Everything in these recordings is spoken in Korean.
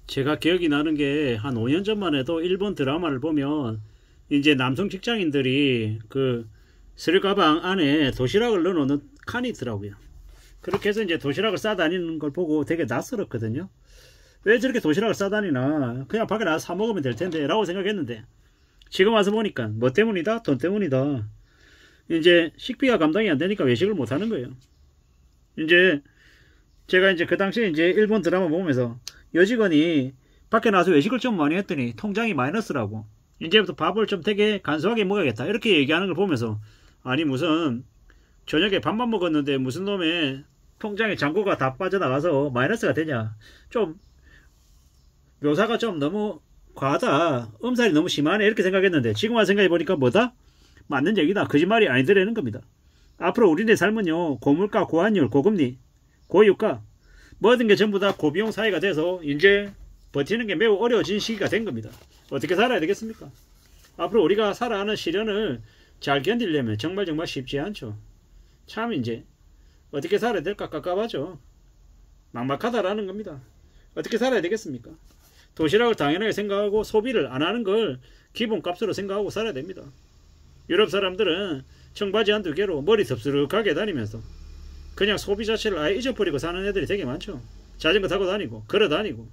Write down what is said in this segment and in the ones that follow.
제가 기억이 나는 게 한 5년 전만 해도 일본 드라마를 보면 이제 남성 직장인들이 그 서류 가방 안에 도시락을 넣어놓는 칸이 있더라고요. 그렇게 해서 이제 도시락을 싸다니는 걸 보고 되게 낯설었거든요. 왜 저렇게 도시락을 싸다니나, 그냥 밖에 나가서 사 먹으면 될 텐데 라고 생각했는데, 지금 와서 보니까 뭐 때문이다? 돈 때문이다. 이제 식비가 감당이 안 되니까 외식을 못 하는 거예요. 이제 제가 이제 그 당시에 이제 일본 드라마 보면서 여직원이 밖에 나가서 외식을 좀 많이 했더니 통장이 마이너스라고, 이제부터 밥을 좀 되게 간소하게 먹어야겠다 이렇게 얘기하는 걸 보면서, 아니 무슨 저녁에 밥만 먹었는데 무슨 놈의 통장에 잔고가 다 빠져나가서 마이너스가 되냐. 좀 묘사가 좀 너무 과하다, 음살이 너무 심하네 이렇게 생각했는데, 지금 와서 생각해보니까 뭐다? 맞는 얘기다. 거짓말이 아니더라는 겁니다. 앞으로 우리네 삶은요, 고물가, 고환율, 고금리, 고유가, 모든 게 전부 다 고비용 사회가 돼서 이제 버티는 게 매우 어려워진 시기가 된 겁니다. 어떻게 살아야 되겠습니까? 앞으로 우리가 살아가는 시련을 잘 견디려면 정말 쉽지 않죠. 참 이제 어떻게 살아야 될까 깝깝하죠. 막막하다라는 겁니다. 어떻게 살아야 되겠습니까? 도시락을 당연하게 생각하고 소비를 안 하는 걸 기본값으로 생각하고 살아야 됩니다. 유럽 사람들은 청바지 한두 개로 머리 덥수룩하게 다니면서 그냥 소비 자체를 아예 잊어버리고 사는 애들이 되게 많죠. 자전거 타고 다니고 걸어 다니고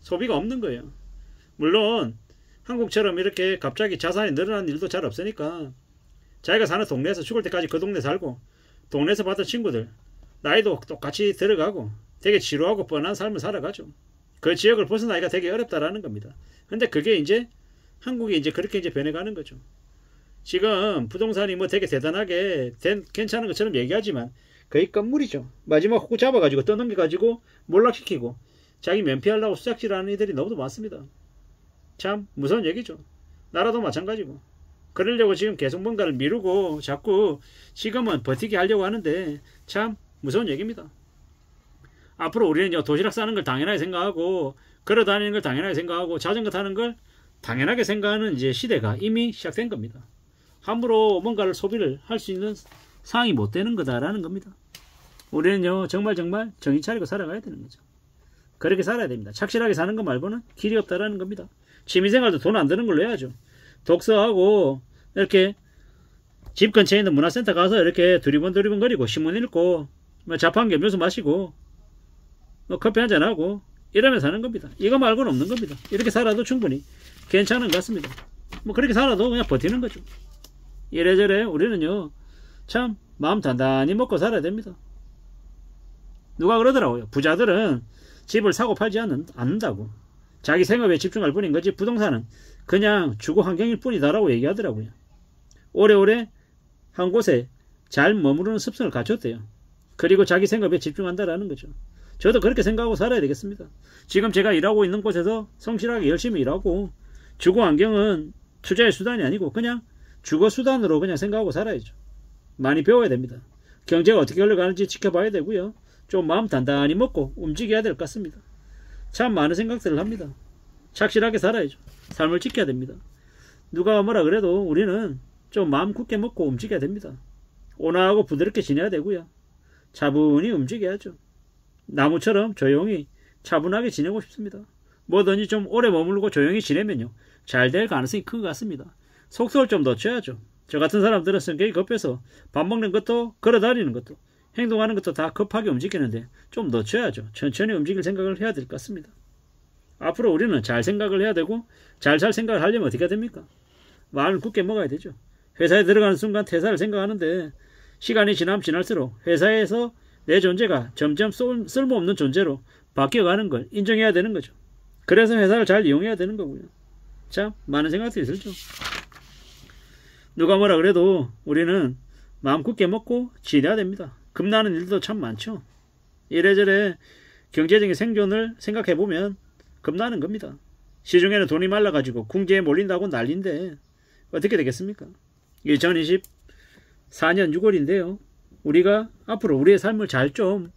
소비가 없는 거예요. 물론 한국처럼 이렇게 갑자기 자산이 늘어나는 일도 잘 없으니까 자기가 사는 동네에서 죽을 때까지 그 동네 살고, 동네에서 봤던 친구들 나이도 똑같이 들어가고 되게 지루하고 뻔한 삶을 살아가죠. 그 지역을 벗어나기가 되게 어렵다라는 겁니다. 근데 그게 이제 한국이 이제 그렇게 이제 변해가는 거죠. 지금 부동산이 뭐 되게 대단하게 괜찮은 것처럼 얘기하지만 거의 건물이죠. 마지막 호구 잡아가지고 떠넘겨가지고 몰락시키고 자기 면피하려고 수작질하는 이들이 너무도 많습니다. 참 무서운 얘기죠. 나라도 마찬가지고. 그러려고 지금 계속 뭔가를 미루고 자꾸 지금은 버티게 하려고 하는데 참 무서운 얘기입니다. 앞으로 우리는 도시락 싸는 걸 당연하게 생각하고 걸어 다니는 걸 당연하게 생각하고 자전거 타는 걸 당연하게 생각하는 이제 시대가 이미 시작된 겁니다. 함부로 뭔가를 소비를 할 수 있는 상황이 못 되는 거다라는 겁니다. 우리는요 정말 정신 차리고 살아가야 되는 거죠. 그렇게 살아야 됩니다. 착실하게 사는 것 말고는 길이 없다라는 겁니다. 취미생활도 돈 안 드는 걸로 해야죠. 독서하고 이렇게 집 근처에 있는 문화센터 가서 이렇게 두리번 거리고 신문 읽고 자판기 음료수 마시고 커피 한잔 하고 이러면 사는 겁니다. 이거 말고는 없는 겁니다. 이렇게 살아도 충분히 괜찮은 것 같습니다. 뭐 그렇게 살아도 그냥 버티는 거죠. 이래저래 우리는요 참 마음 단단히 먹고 살아야 됩니다. 누가 그러더라고요. 부자들은 집을 사고 팔지 않는다고. 자기 생업에 집중할 뿐인 거지 부동산은 그냥 주거 환경일 뿐이다라고 얘기하더라고요. 오래오래 한 곳에 잘 머무르는 습성을 갖췄대요. 그리고 자기 생업에 집중한다라는 거죠. 저도 그렇게 생각하고 살아야 되겠습니다. 지금 제가 일하고 있는 곳에서 성실하게 열심히 일하고, 주거 환경은 투자의 수단이 아니고 그냥 주거 수단으로 그냥 생각하고 살아야죠. 많이 배워야 됩니다. 경제가 어떻게 흘러가는지 지켜봐야 되고요. 좀 마음 단단히 먹고 움직여야 될 것 같습니다. 참 많은 생각들을 합니다. 착실하게 살아야죠. 삶을 지켜야 됩니다. 누가 뭐라 그래도 우리는 좀 마음 굳게 먹고 움직여야 됩니다. 온화하고 부드럽게 지내야 되고요. 차분히 움직여야죠. 나무처럼 조용히 차분하게 지내고 싶습니다. 뭐든지 좀 오래 머물고 조용히 지내면요 잘 될 가능성이 큰 것 같습니다. 속도를 좀 늦춰야죠. 저 같은 사람들은 성격이 급해서 밥 먹는 것도 걸어다니는 것도 행동하는 것도 다 급하게 움직이는데 좀 늦춰야죠. 천천히 움직일 생각을 해야 될 것 같습니다. 앞으로 우리는 잘 생각을 해야 되고 잘 살 생각을 하려면 어떻게 해야 됩니까? 마음을 굳게 먹어야 되죠. 회사에 들어가는 순간 퇴사를 생각하는데 시간이 지나면 지날수록 회사에서 내 존재가 점점 쓸모없는 존재로 바뀌어가는 걸 인정해야 되는 거죠. 그래서 회사를 잘 이용해야 되는 거고요. 참 많은 생각들이 들죠. 누가 뭐라 그래도 우리는 마음 굳게 먹고 지내야 됩니다. 겁나는 일도 참 많죠. 이래저래 경제적인 생존을 생각해보면 겁나는 겁니다. 시중에는 돈이 말라가지고 궁지에 몰린다고 난리인데 어떻게 되겠습니까? 2024년 6월인데요. 우리가 앞으로 우리의 삶을 잘 좀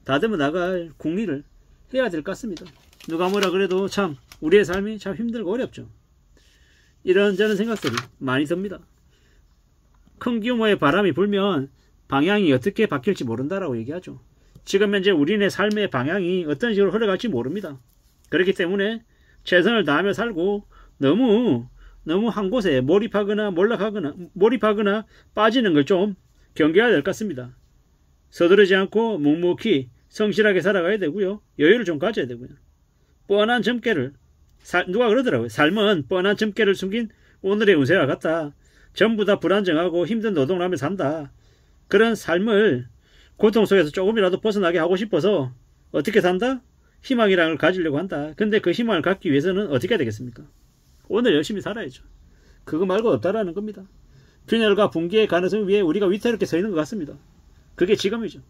다듬어 나갈 궁리를 해야 될 것 같습니다. 누가 뭐라 그래도 참 우리의 삶이 참 힘들고 어렵죠. 이런저런 생각들이 많이 듭니다. 큰 규모의 바람이 불면 방향이 어떻게 바뀔지 모른다라고 얘기하죠. 지금 현재 우리네 삶의 방향이 어떤 식으로 흘러갈지 모릅니다. 그렇기 때문에 최선을 다하며 살고 너무 한 곳에 몰입하거나 빠지는 걸 좀 경계해야 될 것 같습니다. 서두르지 않고 묵묵히 성실하게 살아가야 되고요. 여유를 좀 가져야 되고요. 뻔한 점괘를 누가 그러더라고요. 삶은 뻔한 점괘를 숨긴 오늘의 운세와 같다. 전부 다 불안정하고 힘든 노동을 하며 산다. 그런 삶을 고통 속에서 조금이라도 벗어나게 하고 싶어서 어떻게 산다? 희망이라는 걸 가지려고 한다. 근데 그 희망을 갖기 위해서는 어떻게 해야 되겠습니까? 오늘 열심히 살아야죠. 그거 말고 없다라는 겁니다. 균열과 붕괴의 가능성 위에 우리가 위태롭게 서 있는 것 같습니다. 그게 지금이죠.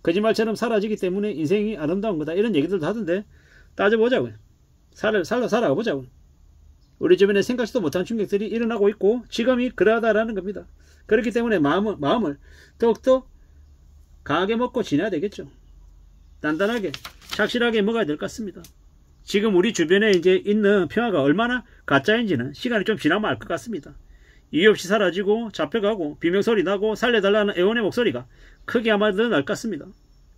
거짓말처럼 사라지기 때문에 인생이 아름다운 거다. 이런 얘기들도 하던데 따져보자고요. 살아가 보자고요. 우리 주변에 생각지도 못한 충격들이 일어나고 있고 지금이 그러하다라는 겁니다. 그렇기 때문에 마음을 더욱더 강하게 먹고 지내야 되겠죠. 단단하게 착실하게 먹어야 될 것 같습니다. 지금 우리 주변에 이제 있는 평화가 얼마나 가짜인지는 시간이 좀 지나면 알 것 같습니다. 이유 없이 사라지고 잡혀가고 비명소리 나고 살려달라는 애원의 목소리가 크게 아마 늘어날 것 같습니다.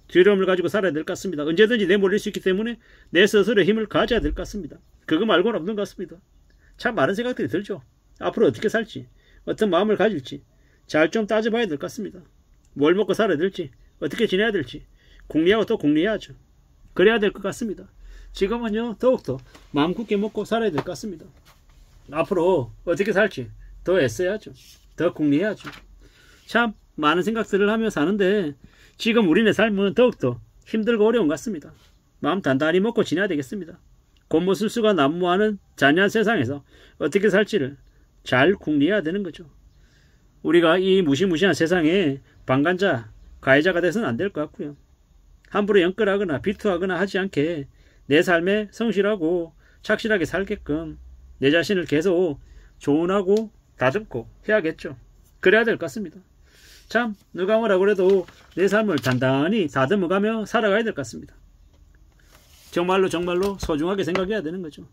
두려움을 가지고 살아야 될 것 같습니다. 언제든지 내몰릴 수 있기 때문에 내 스스로의 힘을 가져야 될 것 같습니다. 그거 말고는 없는 것 같습니다. 참 많은 생각들이 들죠. 앞으로 어떻게 살지, 어떤 마음을 가질지 잘 좀 따져봐야 될 것 같습니다. 뭘 먹고 살아야 될지, 어떻게 지내야 될지 궁리하고 또 궁리해야죠. 그래야 될 것 같습니다. 지금은요 더욱더 마음 굳게 먹고 살아야 될 것 같습니다. 앞으로 어떻게 살지 더 애써야죠. 더 궁리해야죠. 참 많은 생각들을 하며 사는데 지금 우리네 삶은 더욱더 힘들고 어려운 것 같습니다. 마음 단단히 먹고 지내야 되겠습니다. 곤모술수가 난무하는 잔인한 세상에서 어떻게 살지를 잘 궁리해야 되는 거죠. 우리가 이 무시무시한 세상에 방관자, 가해자가 돼서는 안 될 것 같고요. 함부로 연끌하거나 비투하거나 하지 않게 내 삶에 성실하고 착실하게 살게끔 내 자신을 계속 조언하고 다듬고 해야겠죠. 그래야 될 것 같습니다. 참 누가 뭐라 그래도 내 삶을 단단히 다듬어가며 살아가야 될 것 같습니다. 정말로 소중하게 생각해야 되는 거죠.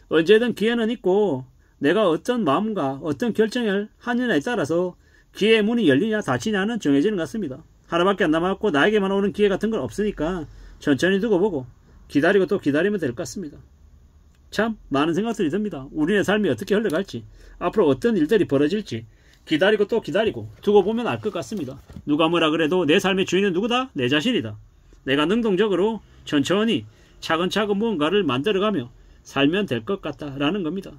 언제든 기회는 있고 내가 어떤 마음과 어떤 결정을 하느냐에 따라서 기회의 문이 열리냐 닫히냐는 정해지는 것 같습니다. 하루밖에 안 남았고 나에게만 오는 기회 같은 건 없으니까 천천히 두고 보고 기다리고 또 기다리면 될 것 같습니다. 참 많은 생각들이 듭니다. 우리의 삶이 어떻게 흘러갈지, 앞으로 어떤 일들이 벌어질지 기다리고 또 기다리고 두고 보면 알 것 같습니다. 누가 뭐라 그래도 내 삶의 주인은 누구다? 내 자신이다. 내가 능동적으로 천천히 차근차근 무언가를 만들어가며 살면 될 것 같다라는 겁니다.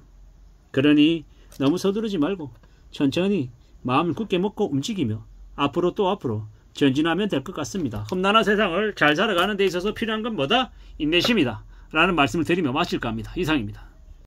그러니 너무 서두르지 말고 천천히 마음을 굳게 먹고 움직이며 앞으로 또 앞으로 전진하면 될 것 같습니다. 험난한 세상을 잘 살아가는 데 있어서 필요한 건 뭐다? 인내심이다 라는 말씀을 드리며 마칠까 합니다. 이상입니다.